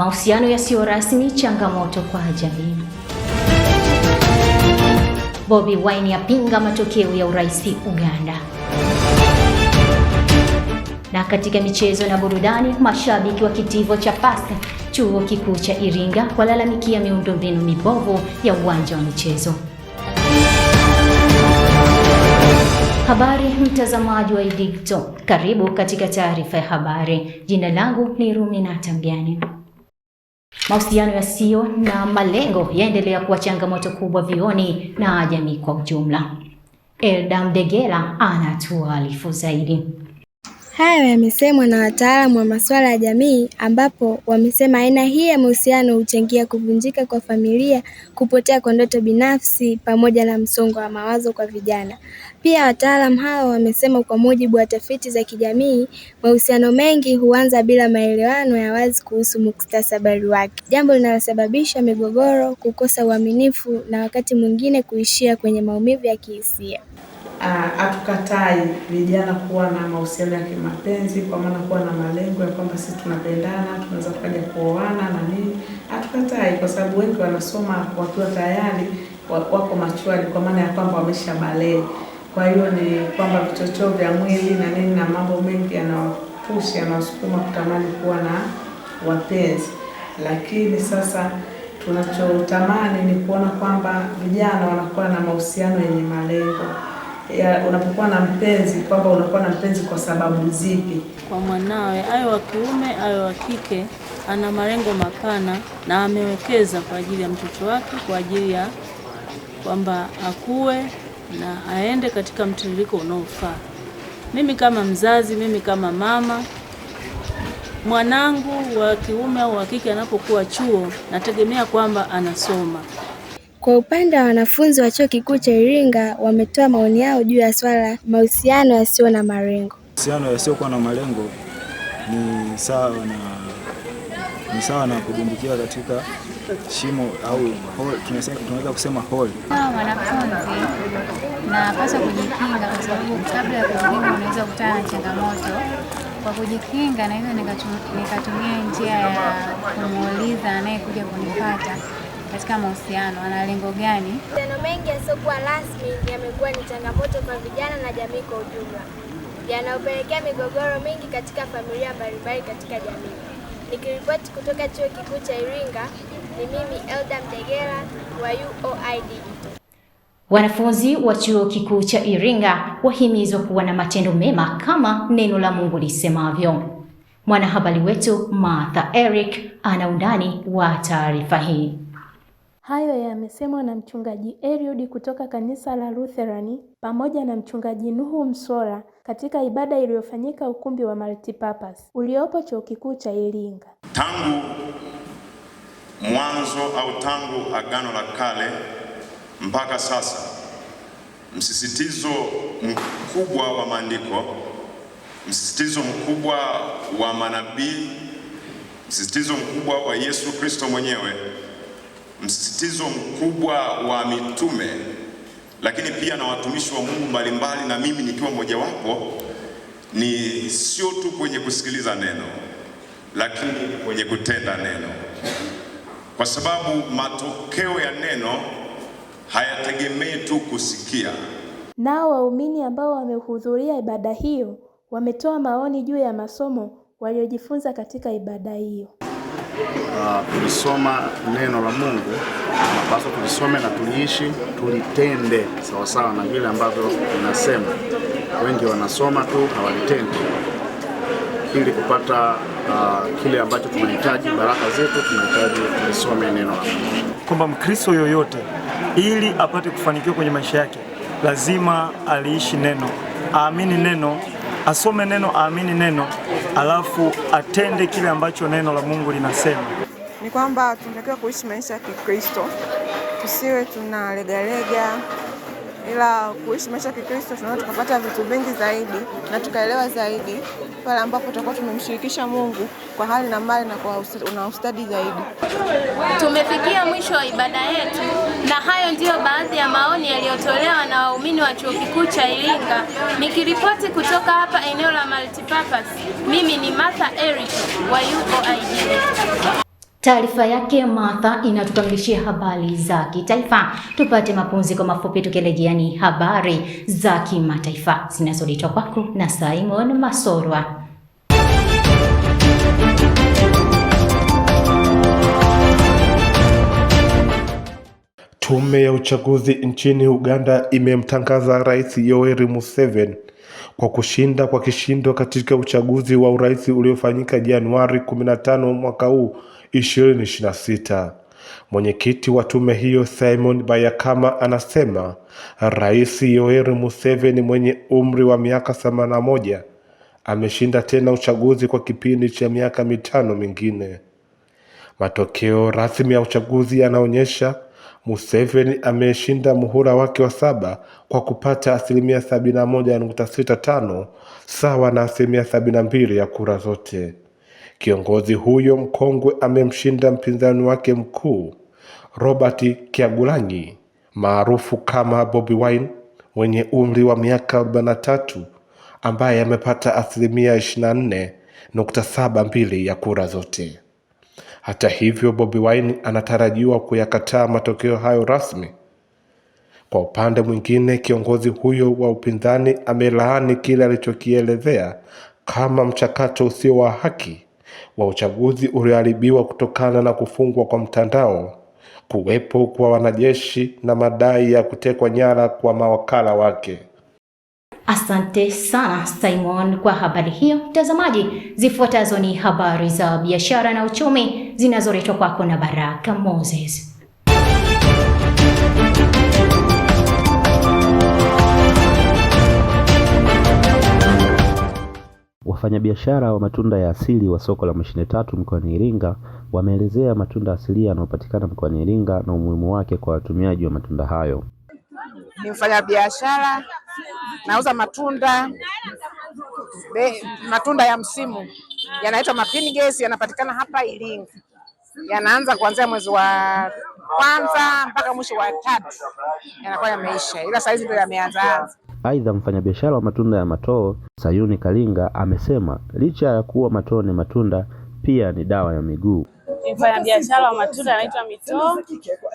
Mahusiano yasiyo rasmi, changamoto kwa jamii. Bobi Wine yapinga matokeo ya urais Uganda. Na katika michezo na burudani, mashabiki wa kitivo cha pasi chuo kikuu cha Iringa walalamikia miundombinu mibovu ya uwanja wa michezo. Habari mtazamaji wa Digital, karibu katika taarifa ya habari. Jina langu ni Ruminata Mgani. Mahusiano yasiyo na malengo yaendelea kuwa changamoto kubwa vioni na jamii kwa ujumla. Eldam Degela anatuarifu zaidi. Hayo yamesemwa na wataalamu wa masuala ya jamii, ambapo wamesema aina hii ya mahusiano huchangia kuvunjika kwa familia, kupotea kwa ndoto binafsi pamoja na msongo wa mawazo kwa vijana. Pia wataalamu hao wamesema kwa mujibu wa tafiti za kijamii, mahusiano mengi huanza bila maelewano ya wazi kuhusu muktasabali wake, jambo linalosababisha migogoro, kukosa uaminifu na wakati mwingine kuishia kwenye maumivu ya kihisia. Hatukatai vijana kuwa na mahusiano ya kimapenzi, kwa maana kuwa na malengo ya kwamba sisi tunapendana, tunaweza kuja kuoana na nini. Hatukatai, kwa sababu wengi wanasoma wakiwa tayari wako machuani, kwa maana ya kwamba wameshabalee. Kwa hiyo ni kwamba vichocheo vya mwili na nini na mambo mengi yanawapusha, yanawasukuma kutamani kuwa na wapenzi. Lakini sasa tunachotamani ni kuona kwamba vijana wanakuwa na mahusiano yenye malengo. Unapokuwa na mpenzi, kwamba unakuwa na mpenzi kwa sababu zipi? Kwa mwanawe, awe wa kiume awe wa kike, ana malengo mapana na amewekeza kwa ajili ya mtoto wake, kwa ajili ya kwamba akue na aende katika mtiririko unaofaa. Mimi kama mzazi, mimi kama mama, mwanangu wa kiume au wa kike anapokuwa chuo, nategemea kwamba anasoma. Kwa upande wa wanafunzi wa chuo kikuu cha Iringa, wametoa maoni yao juu ya swala mahusiano yasiyo na malengo. Mahusiano yasiyokuwa na malengo ni sawa na kudumbukia katika shimo au tunaweza kusema hole. Wanafunzi napaswa kujikinga, kwa sababu kabla ya kujikinga unaweza kukutana na changamoto. Kwa kujikinga naweza nikatumia njia ya kumuuliza anayekuja kunipata katika mahusiano ana lengo gani. Mahusiano mengi yasiokuwa rasmi yamekuwa ni changamoto kwa vijana na jamii kwa ujumla, yanayopelekea migogoro mingi katika familia mbalimbali katika jamii. Nikiripoti kutoka chuo kikuu cha Iringa, ni mimi Eldam Degela wa UoI Digital. Wanafunzi wa chuo kikuu cha Iringa wahimizwa kuwa na matendo mema kama neno la Mungu lisemavyo. Mwanahabari wetu Martha Eric ana undani wa taarifa hii. Hayo yamesemwa na mchungaji Eliud kutoka kanisa la Lutherani pamoja na mchungaji Nuhu Msora katika ibada iliyofanyika ukumbi wa Multipurpose uliopo chuo kikuu cha Iringa. Tangu mwanzo au tangu Agano la Kale mpaka sasa, msisitizo mkubwa wa maandiko, msisitizo mkubwa wa manabii, msisitizo mkubwa wa Yesu Kristo mwenyewe, msisitizo mkubwa wa mitume, lakini pia na watumishi wa Mungu mbalimbali, na mimi nikiwa mmoja wapo, ni sio tu kwenye kusikiliza neno, lakini kwenye kutenda neno, kwa sababu matokeo ya neno hayategemei tu kusikia. Nao waumini ambao wamehudhuria ibada hiyo wametoa maoni juu ya masomo waliojifunza katika ibada hiyo. Tulisoma neno la Mungu, tunapaswa tulisome na tuliishi, tulitende sawasawa na vile ambavyo tunasema. Wengi wanasoma tu hawalitendi. Ili kupata kile ambacho tunahitaji, baraka zetu, tunahitaji tulisome neno la Mungu. Kwamba Mkristo yoyote ili apate kufanikiwa kwenye maisha yake lazima aliishi neno, aamini neno, asome neno, aamini neno, alafu atende kile ambacho neno la Mungu linasema. Ni kwamba tunatakiwa kuishi maisha ya Kikristo, tusiwe tunalegalega, ila kuishi maisha ya Kikristo tunaweza tukapata vitu vingi zaidi na tukaelewa zaidi pale ambapo tutakuwa tumemshirikisha Mungu kwa hali na mali na kwa ustadi zaidi. Tumefikia mwisho wa ibada yetu, na hayo ndiyo baadhi ya maoni yaliyotolewa na waumini wa chuo kikuu cha Iringa. Nikiripoti kutoka hapa eneo la Multipurpose, mimi ni Martha Eric wa UoI. Taarifa yake Martha inatukamilishia habari za kitaifa. Tupate mapumziko mafupi, tukirejea ni habari za kimataifa zinazoletwa kwako na Simon Masorwa. Tume ya uchaguzi nchini Uganda imemtangaza Rais Yoweri Museveni kwa kushinda kwa kishindo katika uchaguzi wa urais uliofanyika Januari 15 mwaka huu 2026. Mwenyekiti wa tume hiyo Simon Bayakama anasema Rais Yoweri Museveni mwenye umri wa miaka 81 ameshinda tena uchaguzi kwa kipindi cha miaka 5 mingine. Matokeo rasmi ya uchaguzi yanaonyesha Museveni ameshinda muhula wake wa 7 kwa kupata 71.65 sawa na 72% ya kura zote. Kiongozi huyo mkongwe amemshinda mpinzani wake mkuu Robert Kyagulanyi maarufu kama Bobi Wine mwenye umri wa miaka 43 ambaye amepata 24.72 ya kura zote. Hata hivyo, Bobi Wine anatarajiwa kuyakataa matokeo hayo rasmi. Kwa upande mwingine, kiongozi huyo wa upinzani amelaani kile alichokielezea kama mchakato usio wa haki wa uchaguzi ulioharibiwa kutokana na kufungwa kwa mtandao, kuwepo kwa wanajeshi na madai ya kutekwa nyara kwa mawakala wake. Asante sana Simon kwa habari hiyo. Mtazamaji, zifuatazo ni habari za biashara na uchumi zinazoletwa kwako na Baraka Moses. Wafanyabiashara wa matunda ya asili wa soko la Mashine Tatu mkoani Iringa wameelezea matunda asilia yanayopatikana mkoani Iringa na umuhimu wake kwa watumiaji wa matunda hayo. Ni mfanyabiashara, nauza matunda ya msimu yanaitwa mapinigesi, yanapatikana hapa Iringa. Yanaanza kuanzia mwezi wa kwanza mpaka mwisho wa 3 yanakuwa yameisha, ila saizi ndio yameanza. Aidha, mfanyabiashara wa matunda ya matoo Sayuni Kalinga amesema licha ya kuwa matoo ni matunda, pia ni dawa ya miguu. Mfanyabiashara wa matunda anaitwa Mitoo.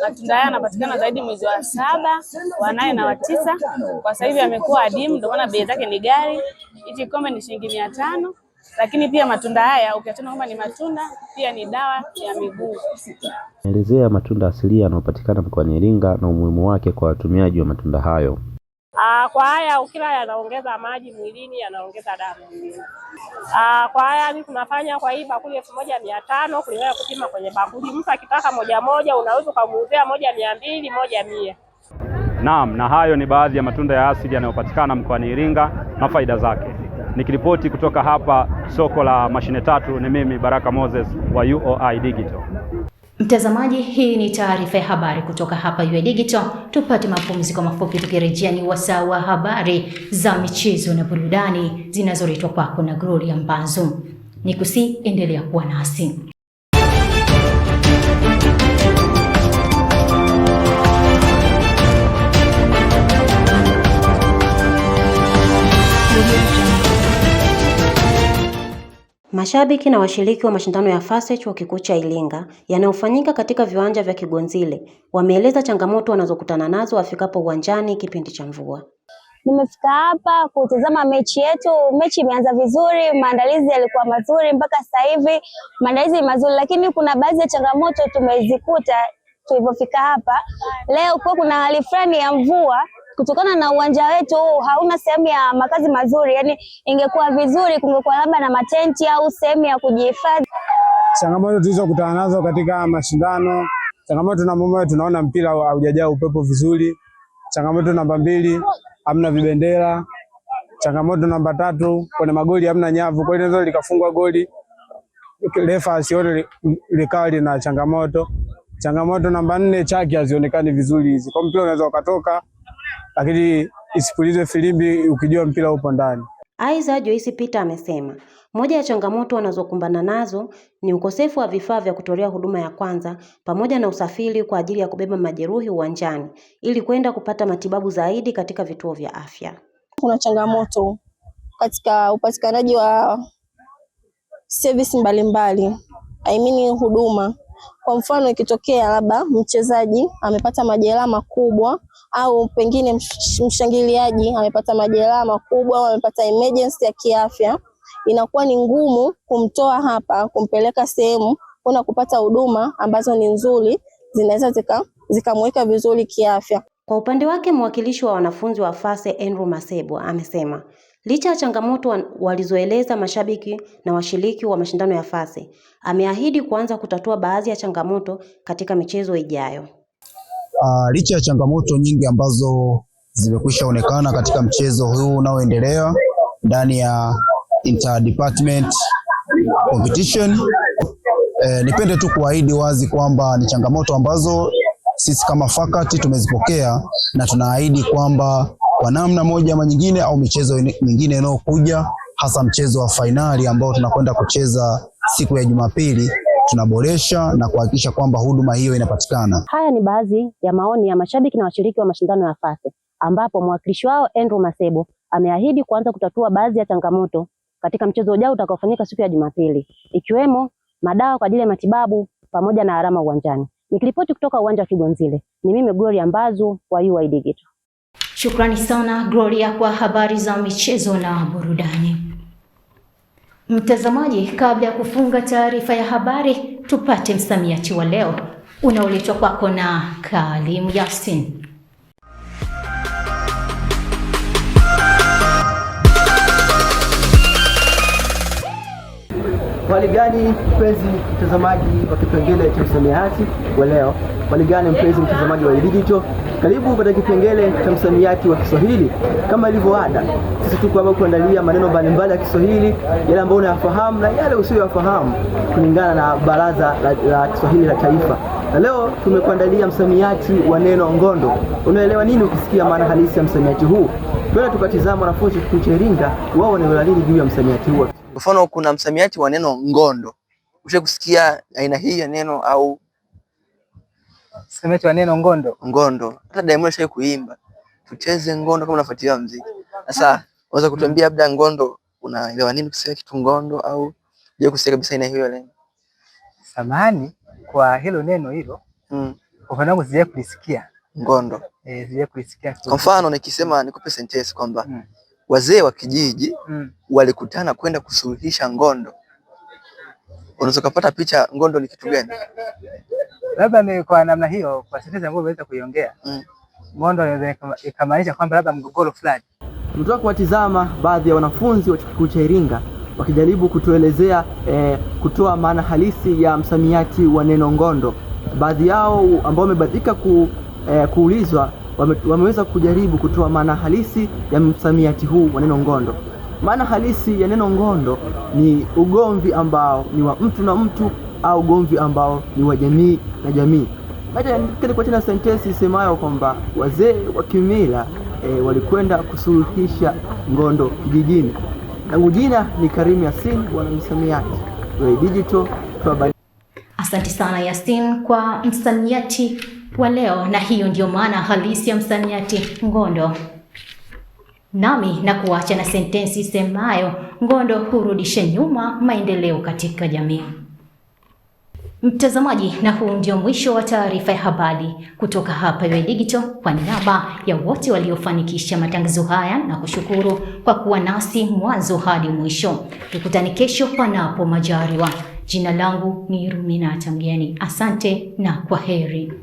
Matunda haya yanapatikana zaidi mwezi wa 7, wa 8 na wa 9. Kwa sasa hivi yamekuwa adimu, ndio maana bei zake ni ghali. Hichi kombe ni shilingi 500. Lakini pia matunda haya ukiachana kwamba ni matunda, pia ni dawa ya miguu. Elezea matunda asilia yanayopatikana mkoani Iringa na umuhimu wake kwa watumiaji wa matunda hayo. Kwa haya ukila yanaongeza maji mwilini, yanaongeza damu mwilini. Kwa haya ni tunafanya kwa hii bakuli 1500 kulingana kupima kwenye bakuli. Mtu akitaka moja unaweza kumuuzia 1,200, 1,100. Naam, na hayo ni baadhi ya matunda ya asili yanayopatikana mkoani Iringa na faida zake. Nikiripoti kutoka hapa soko la Mashine Tatu, ni mimi Baraka Moses wa UoI Digital. Mtazamaji, hii ni taarifa ya habari kutoka hapa UoI Digital. Tupate mapumziko mafupi, tukirejea ni wasaa wa habari za michezo na burudani zinazoletwa kwako na Gloria Mbanzu. Nikusi, endelea kuwa nasi. Mashabiki na washiriki wa mashindano ya FASE chuo kikuu cha Iringa yanayofanyika katika viwanja vya Kigonzile wameeleza changamoto wanazokutana nazo wafikapo uwanjani kipindi cha mvua. Nimefika hapa kutazama mechi yetu. Mechi imeanza vizuri, maandalizi yalikuwa mazuri mpaka sasa hivi. Maandalizi ni mazuri, lakini kuna baadhi ya changamoto tumezikuta tulipofika hapa. Leo kuna hali fulani ya mvua kutokana na uwanja wetu hauna sehemu ya makazi mazuri. Yani ingekuwa vizuri kungekuwa labda na matenti au sehemu ya kujihifadhi. Changamoto tulizokutana nazo katika mashindano, changamoto namba 1 tunaona mpira haujajaa upepo vizuri. Changamoto namba 2 hamna vibendera. Changamoto namba 3 kwenye magoli hamna nyavu, kwa hiyo inaweza likafungwa goli refa asione likawa lina changamoto. Changamoto namba 4 chaki hazionekani vizuri hizi. Kwa mpira unaweza ukatoka lakini isipulizwe filimbi ukijua mpira upo ndani. Aiza Joyce Peter amesema moja ya changamoto wanazokumbana nazo ni ukosefu wa vifaa vya kutolea huduma ya kwanza pamoja na usafiri kwa ajili ya kubeba majeruhi uwanjani ili kwenda kupata matibabu zaidi katika vituo vya afya. Kuna changamoto katika upatikanaji wa service mbalimbali, huduma. Kwa mfano ikitokea labda mchezaji amepata majeraha makubwa au pengine mshangiliaji amepata majeraha makubwa au amepata emergency ya kiafya, inakuwa ni ngumu kumtoa hapa kumpeleka sehemu kuna kupata huduma ambazo ni nzuri zinaweza zikamweka vizuri kiafya. Kwa upande wake mwakilishi wa wanafunzi wa FASE Andrew Masebo amesema licha ya changamoto walizoeleza mashabiki na washiriki wa mashindano ya FASE, ameahidi kuanza kutatua baadhi ya changamoto katika michezo ijayo. Licha ya changamoto nyingi ambazo zimekwisha onekana katika mchezo huu unaoendelea ndani ya interdepartment competition, nipende tu kuahidi wazi kwamba ni changamoto ambazo sisi kama faculty tumezipokea na tunaahidi kwamba kwa namna moja ama nyingine au michezo mingine inayokuja, hasa mchezo wa fainali ambao tunakwenda kucheza siku ya Jumapili, tunaboresha na kuhakikisha kwamba huduma hiyo inapatikana. Haya ni baadhi ya maoni ya mashabiki na washiriki wa mashindano ya FASE, ambapo mwakilishi wao Andrew Masebo ameahidi kuanza kutatua baadhi ya changamoto katika mchezo ujao utakaofanyika siku ya Jumapili, ikiwemo madawa kwa ajili ya matibabu pamoja na alama uwanjani. Nikiripoti kutoka uwanja wa Kigonzile, ni mimi Gloria Mbazu wa UoI Digital. Shukrani sana Gloria kwa habari za michezo na burudani. Mtazamaji, kabla ya kufunga taarifa ya habari, tupate msamiati wa leo unaoletwa kwako na Kalim Yasin. Hali gani mpenzi mtazamaji wa kipengele cha msamiati wa leo? Hali gani mpenzi mtazamaji wa Digital? Karibu katika kipengele cha msamiati wa Kiswahili. Kama ilivyo ada, sisi tuko hapa kuandalia maneno mbalimbali ya Kiswahili, yale ambayo unayafahamu na yale usiyoyafahamu kulingana na Baraza la Kiswahili la Taifa. Na leo tumekuandalia msamiati wa neno ngondo. Unaelewa nini ukisikia maana halisi ya msamiati huu? Twende tukatizama wanafunzi wa Chuo cha Iringa wao wanaelewa nini juu ya msamiati huu. Mfano, kuna msamiati wa neno ngondo. Ushawahi kusikia aina hii ya neno au msamiati wa neno ngondo? Ngondo. Hata Diamond ashawahi kuimba tucheze ngondo kama unafuatilia muziki. Sasa unaweza kutuambia labda ngondo unaelewa nini ukisikia kitu ngondo, au je kusikia kabisa aina hiyo neno? Samahani kwa hilo neno hilo. Kwa wanangu sijawahi kulisikia ngondo. Sijawahi kulisikia. Kwa mfano nikisema nikupe sentence kwamba wazee wa kijiji walikutana kwenda kusuluhisha ngondo. Unaweza kupata picha ngondo ni kitu gani? Labda ni kwa namna hiyo, kwa sentence ambayo umeweza kuiongea. Ngondo inaweza ikamaanisha kwamba labda mgogoro fulani. Tunataka kuwatizama baadhi ya wanafunzi wa Chuo Kikuu cha Iringa wakijaribu kutuelezea kutoa maana halisi ya msamiati wa neno ngondo. Baadhi yao ambao wamebahatika kuulizwa wameweza kujaribu kutoa maana halisi ya msamiati huu wa neno ngondo. Maana halisi ya neno ngondo ni ugomvi ambao ni wa mtu na mtu au ugomvi ambao ni wa jamii na jamii. Hata kwa tena sentensi isemayo kwamba wazee wa kimila walikwenda kusuluhisha ngondo kijijini. Langu jina ni Karim Yasin, bwana msamiati wa Digital. Asante sana Yasin kwa msamiati wa leo, na hiyo ndio maana halisi ya msamiati ngondo. Nami na kuacha na sentensi semayo ngondo hurudisha nyuma maendeleo katika jamii. Mtazamaji, na huu ndio mwisho wa taarifa ya habari kutoka hapa UoI Digital. Kwa niaba ya wote waliofanikisha matangazo haya na kushukuru kwa kuwa nasi mwanzo hadi mwisho. Tukutane kesho panapo majaliwa. Jina langu ni Ruminata Mgeni. Asante na kwaheri.